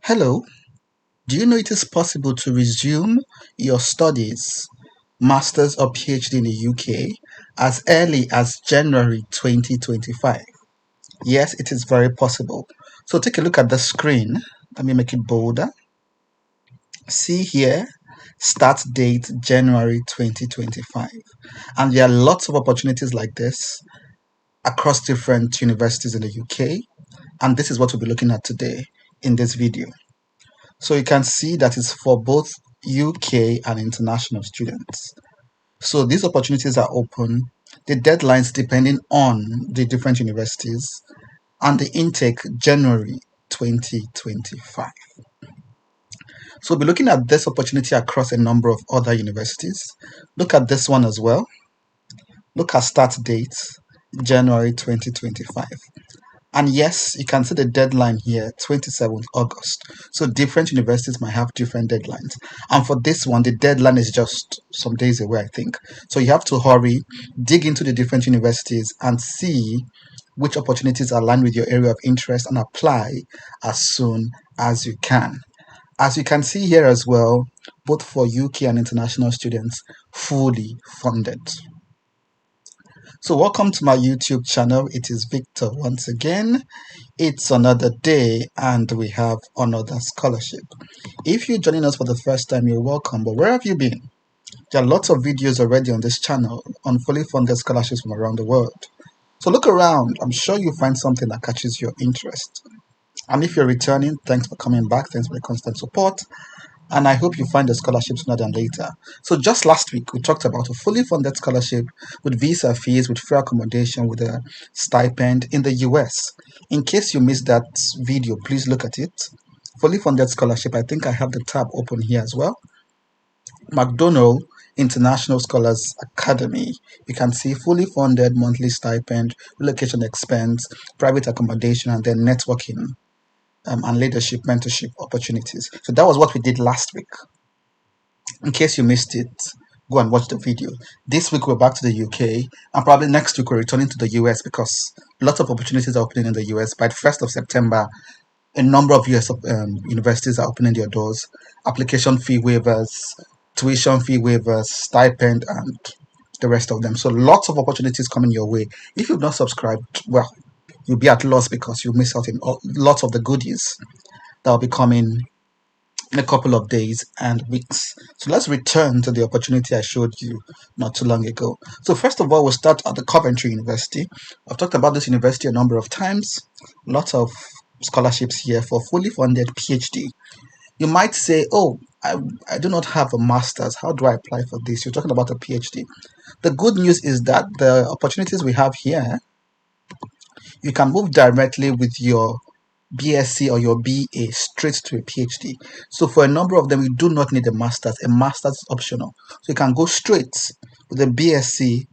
Hello, do you know it is possible to resume your studies, master's or PhD in the UK, as early as January 2025? Yes, it is very possible. So take a look at the screen. Let me make it bolder. See here, start date January 2025. And there are lots of opportunities like this across different universities in the UK. And this is what we'll be looking at today in this video. So you can see that it's for both UK and international students. So these opportunities are open. The deadlines depending on the different universities and the intake January 2025. So we'll be looking at this opportunity across a number of other universities. Look at this one as well. Look at start date January 2025. And yes, you can see the deadline here, 27th August. So different universities might have different deadlines. And for this one, the deadline is just some days away, I think. So you have to hurry, dig into the different universities and see which opportunities align with your area of interest and apply as soon as you can. As you can see here as well, both for UK and international students, fully funded. So welcome to my YouTube channel. It is Victor once again. It's another day and we have another scholarship. If you're joining us for the first time, you're welcome. But where have you been? There are lots of videos already on this channel on fully funded scholarships from around the world. So look around. I'm sure you'll find something that catches your interest. And if you're returning, thanks for coming back. Thanks for your constant support. And I hope you find the scholarship sooner than later. So just last week, we talked about a fully funded scholarship with visa fees, with free accommodation, with a stipend in the US. In case you missed that video, please look at it. Fully funded scholarship, I think I have the tab open here as well. McDonald International Scholars Academy. You can see fully funded monthly stipend, relocation expense, private accommodation, and then networking and leadership mentorship opportunities. So that was what we did last week. In case you missed it, go and watch the video. This week we're back to the UK, and probably next week we're returning to the US because lots of opportunities are opening in the US. By the 1st of September, a number of US universities are opening their doors. Application fee waivers, tuition fee waivers, stipend, and the rest of them. So lots of opportunities coming your way. If you've not subscribed, well, you'll be at loss because you miss out on lots of the goodies that will be coming in a couple of days and weeks. So let's return to the opportunity I showed you not too long ago. So first of all, we'll start at the Coventry University. I've talked about this university a number of times. Lots of scholarships here for fully funded PhD. You might say, oh, I do not have a master's. How do I apply for this? You're talking about a PhD. The good news is that the opportunities we have here, you can move directly with your BSc or your BA straight to a PhD. So for a number of them, you do not need a master's. A master's is optional. So you can go straight with a BSc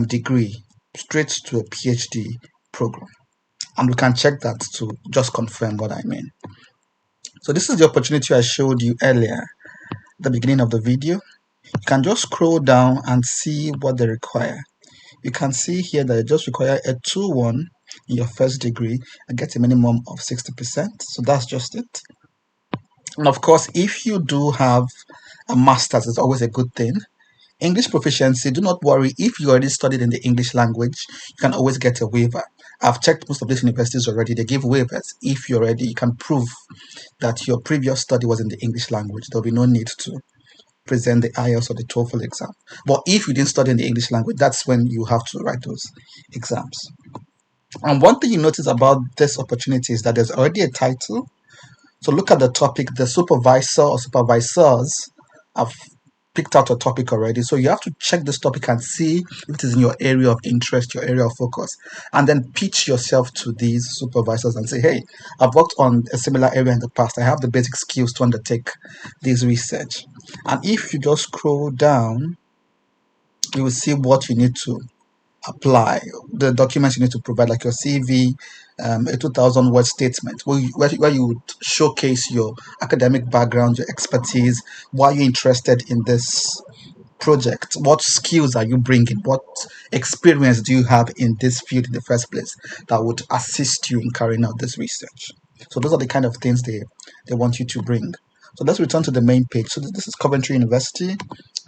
degree straight to a PhD program. And we can check that to just confirm what I mean. So this is the opportunity I showed you earlier at the beginning of the video. You can just scroll down and see what they require. You can see here that they just require a 2-1 in your first degree and get a minimum of 60%. So that's just it. And of course, if you do have a master's, it's always a good thing. English proficiency, do not worry. If you already studied in the English language, you can always get a waiver. I've checked most of these universities already. They give waivers. If you're ready, you can prove that your previous study was in the English language. There'll be no need to present the IELTS or the TOEFL exam. But if you didn't study in the English language, that's when you have to write those exams. And one thing you notice about this opportunity is that there's already a title. So look at the topic. The supervisor or supervisors have picked out a topic already. So you have to check this topic and see if it is in your area of interest, your area of focus, and then pitch yourself to these supervisors and say, hey, I've worked on a similar area in the past. I have the basic skills to undertake this research. And if you just scroll down, you will see what you need to apply, the documents you need to provide, like your CV, a 2,000-word statement, where you would showcase your academic background, your expertise, why you're interested in this project, what skills are you bringing, what experience do you have in this field in the first place that would assist you in carrying out this research. So those are the kind of things they want you to bring. So let's return to the main page. So this is Coventry University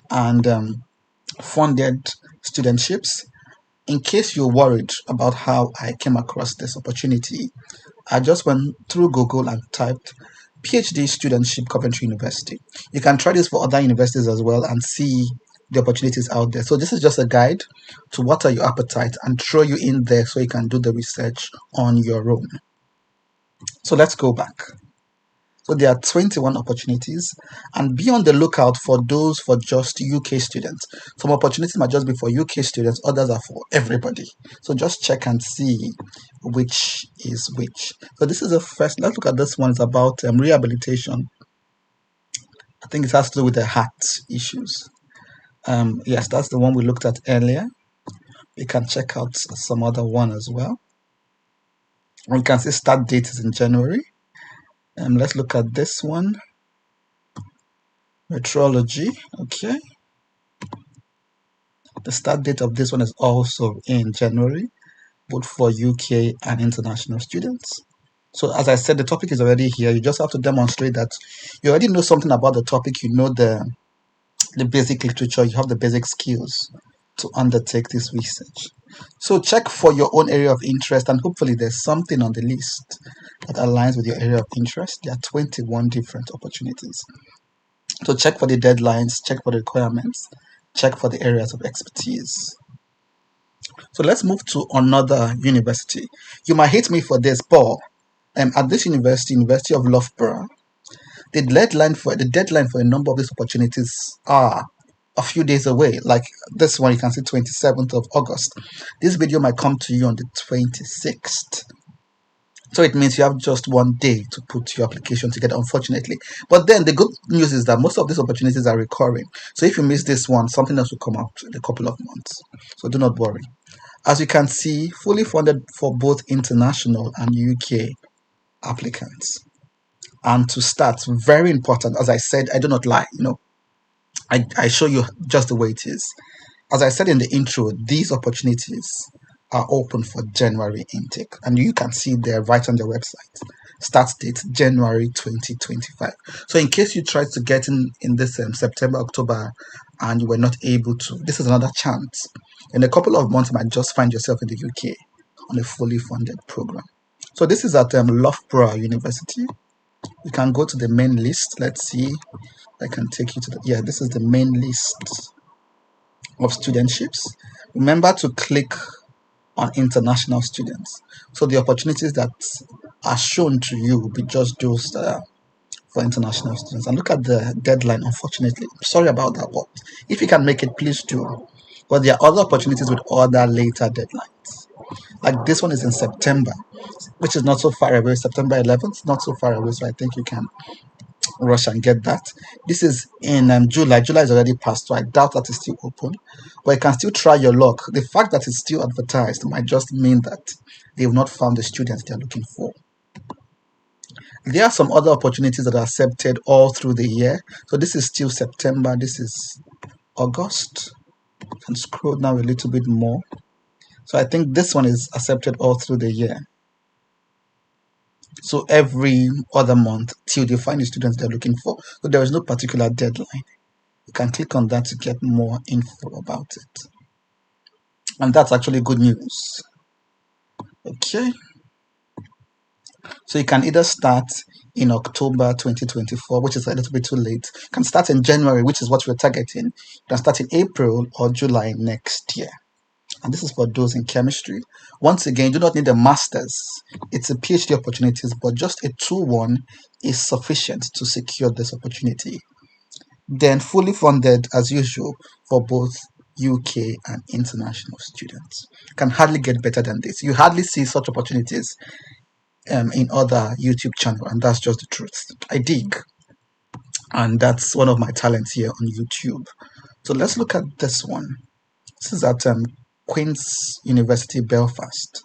and funded studentships. In case you're worried about how I came across this opportunity, I just went through Google and typed PhD studentship Coventry University. You can try this for other universities as well and see the opportunities out there. So this is just a guide to what are your appetite and throw you in there so you can do the research on your own. So let's go back. So there are 21 opportunities, and be on the lookout for those for just UK students. Some opportunities might just be for UK students, others are for everybody. So just check and see which is which. So this is the first. Let's look at this one. It's about rehabilitation. I think it has to do with the heart issues. Yes, that's the one we looked at earlier. We can check out some other one as well. We can see start date is in January. Let's look at this one. Metrology. Okay. The start date of this one is also in January, both for UK and international students. So as I said, the topic is already here. You just have to demonstrate that you already know something about the topic. You know the basic literature. You have the basic skills to undertake this research. So check for your own area of interest, and hopefully there's something on the list that aligns with your area of interest. There are 21 different opportunities. So check for the deadlines, check for the requirements, check for the areas of expertise. So let's move to another university. You might hate me for this, but at this university, University of Loughborough, the deadline for a number of these opportunities are a few days away. Like this one, you can see 27th of August. This video might come to you on the 26th. So it means you have just one day to put your application together, unfortunately. But then the good news is that most of these opportunities are recurring. So if you miss this one, something else will come out in a couple of months. So do not worry. As you can see, fully funded for both international and UK applicants. And to start, very important, as I said, I do not lie. I show you just the way it is. As I said in the intro, these opportunities are open for January intake, and you can see there right on their website. Start date January 2025. So in case you tried to get in this September, October, and you were not able to, this is another chance. In a couple of months, you might just find yourself in the UK on a fully funded program. So this is at Loughborough University. You can go to the main list. Let's see. I can take you to this is the main list of studentships. Remember to click on international students. So the opportunities that are shown to you will be just those that are for international students. And look at the deadline, unfortunately. Sorry about that, but if you can make it, please do. But there are other opportunities with other later deadlines. Like this one is in September, which is not so far away. September 11th, not so far away. So I think you can rush and get that. This is in July. July is already past, so I doubt that it's still open. But you can still try your luck. The fact that it's still advertised might just mean that they have not found the students they're looking for. There are some other opportunities that are accepted all through the year. So this is still September. This is August. And scroll down a little bit more. So I think this one is accepted all through the year. So every other month till they find the students they're looking for. So there is no particular deadline. You can click on that to get more info about it. And that's actually good news. Okay. So you can either start in October 2024, which is a little bit too late. You can start in January, which is what we're targeting. You can start in April or July next year. And this is for those in chemistry. Once again, you do not need a master's. It's a PhD opportunities, but just a 2-1 is sufficient to secure this opportunity. Then fully funded as usual for both UK and international students. Can hardly get better than this. You hardly see such opportunities in other YouTube channels, and that's just the truth. I dig, and that's one of my talents here on YouTube. So let's look at this one. This is at Queen's University Belfast.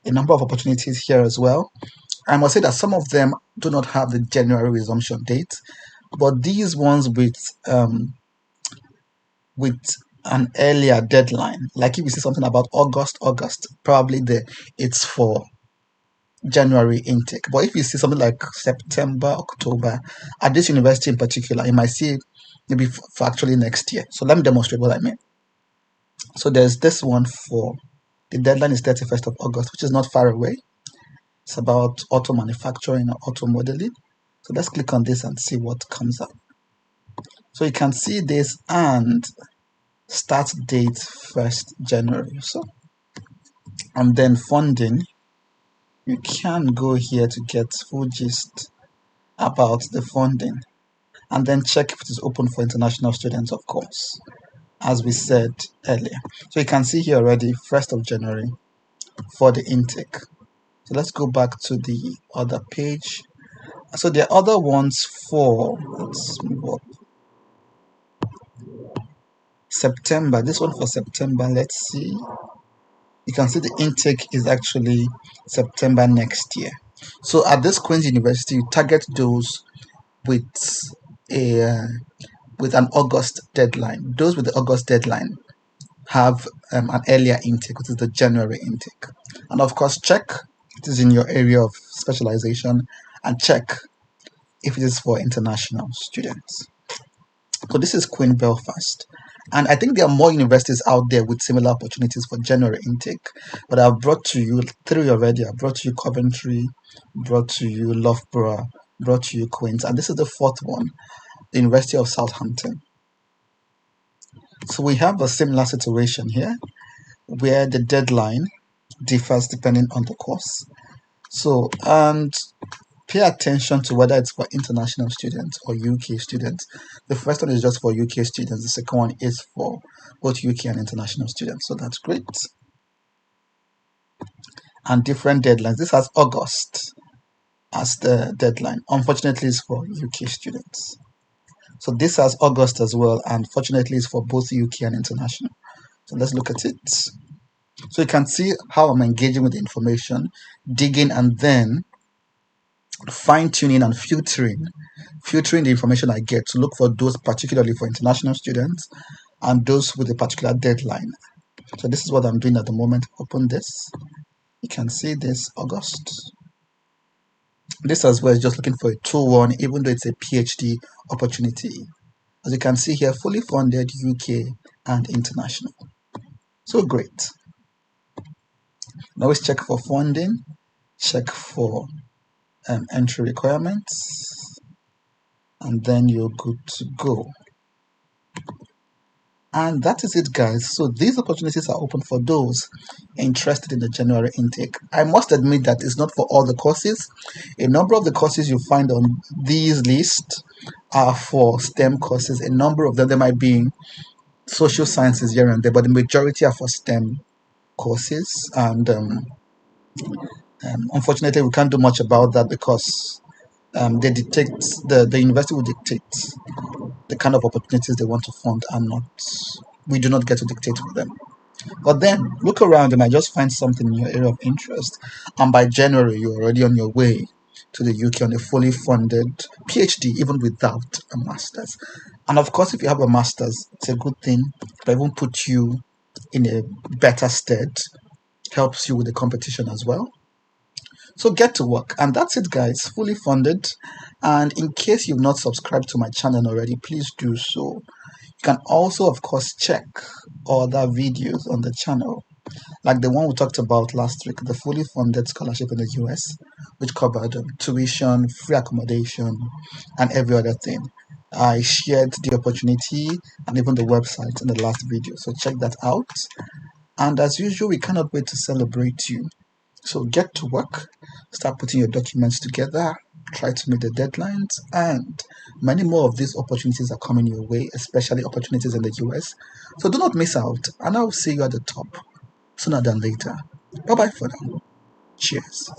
A number of opportunities here as well. I must say that some of them do not have the January resumption date, but these ones with an earlier deadline, like if you see something about August, probably it's for January intake. But if you see something like September, October, at this university in particular, you might see maybe for actually next year. So let me demonstrate what I mean. So there's this one for the deadline is 31st of August, which is not far away. It's about auto manufacturing or auto modeling. So let's click on this and see what comes up. So you can see this and start date 1st January. So and then funding, you can go here to get full gist about the funding and then check if it is open for international students, of course, as we said earlier. So you can see here already 1st of January for the intake. So let's go back to the other page. So there are other ones for, let's move up. September, this one for September, let's see. You can see the intake is actually September next year. So at this Queen's University, you target those with a with an August deadline. Those with the August deadline have an earlier intake, which is the January intake. And of course, check if it is in your area of specialization and check if it is for international students. So this is Queen Belfast. And I think there are more universities out there with similar opportunities for January intake. But I've brought to you 3 already. I've brought to you Coventry, brought to you Loughborough, brought to you Queen's. And this is the 4th one, the University of Southampton. So we have a similar situation here where the deadline differs depending on the course. So, and pay attention to whether it's for international students or UK students. The first one is just for UK students. The second one is for both UK and international students. So that's great. And different deadlines. This has August as the deadline. Unfortunately, it's for UK students. So this has August as well. And fortunately, it's for both UK and international. So let's look at it. So you can see how I'm engaging with the information, digging, and then fine-tuning and filtering the information I get to look for those particularly for international students and those with a particular deadline. So this is what I'm doing at the moment. Open this. You can see this August. This as well is just looking for a 2-1, even though it's a PhD opportunity. As you can see here, fully funded UK and international. So great. Now let's check for funding, check for entry requirements, and then you're good to go. And that is it, guys. So these opportunities are open for those interested in the January intake. I must admit that it's not for all the courses. A number of the courses you find on these lists are for STEM courses. A number of them, there might be social sciences here and there, but the majority are for STEM courses. And unfortunately, we can't do much about that because they dictate, the university will dictate the kind of opportunities they want to fund and not, we do not get to dictate for them. But then look around and I just find something in your area of interest, and by January you're already on your way to the UK on a fully funded PhD, even without a master's. And of course, if you have a master's, it's a good thing. It even put you in a better stead, helps you with the competition as well. So get to work. And that's it, guys. Fully funded. And in case you've not subscribed to my channel already, please do so. You can also, of course, check other videos on the channel, like the one we talked about last week, the fully funded scholarship in the US, which covered tuition, free accommodation, and every other thing. I shared the opportunity and even the website in the last video, so check that out. And as usual, we cannot wait to celebrate you. So get to work, start putting your documents together, try to meet the deadlines, and many more of these opportunities are coming your way, especially opportunities in the US. So do not miss out, and I'll see you at the top sooner than later. Bye bye for now. Cheers.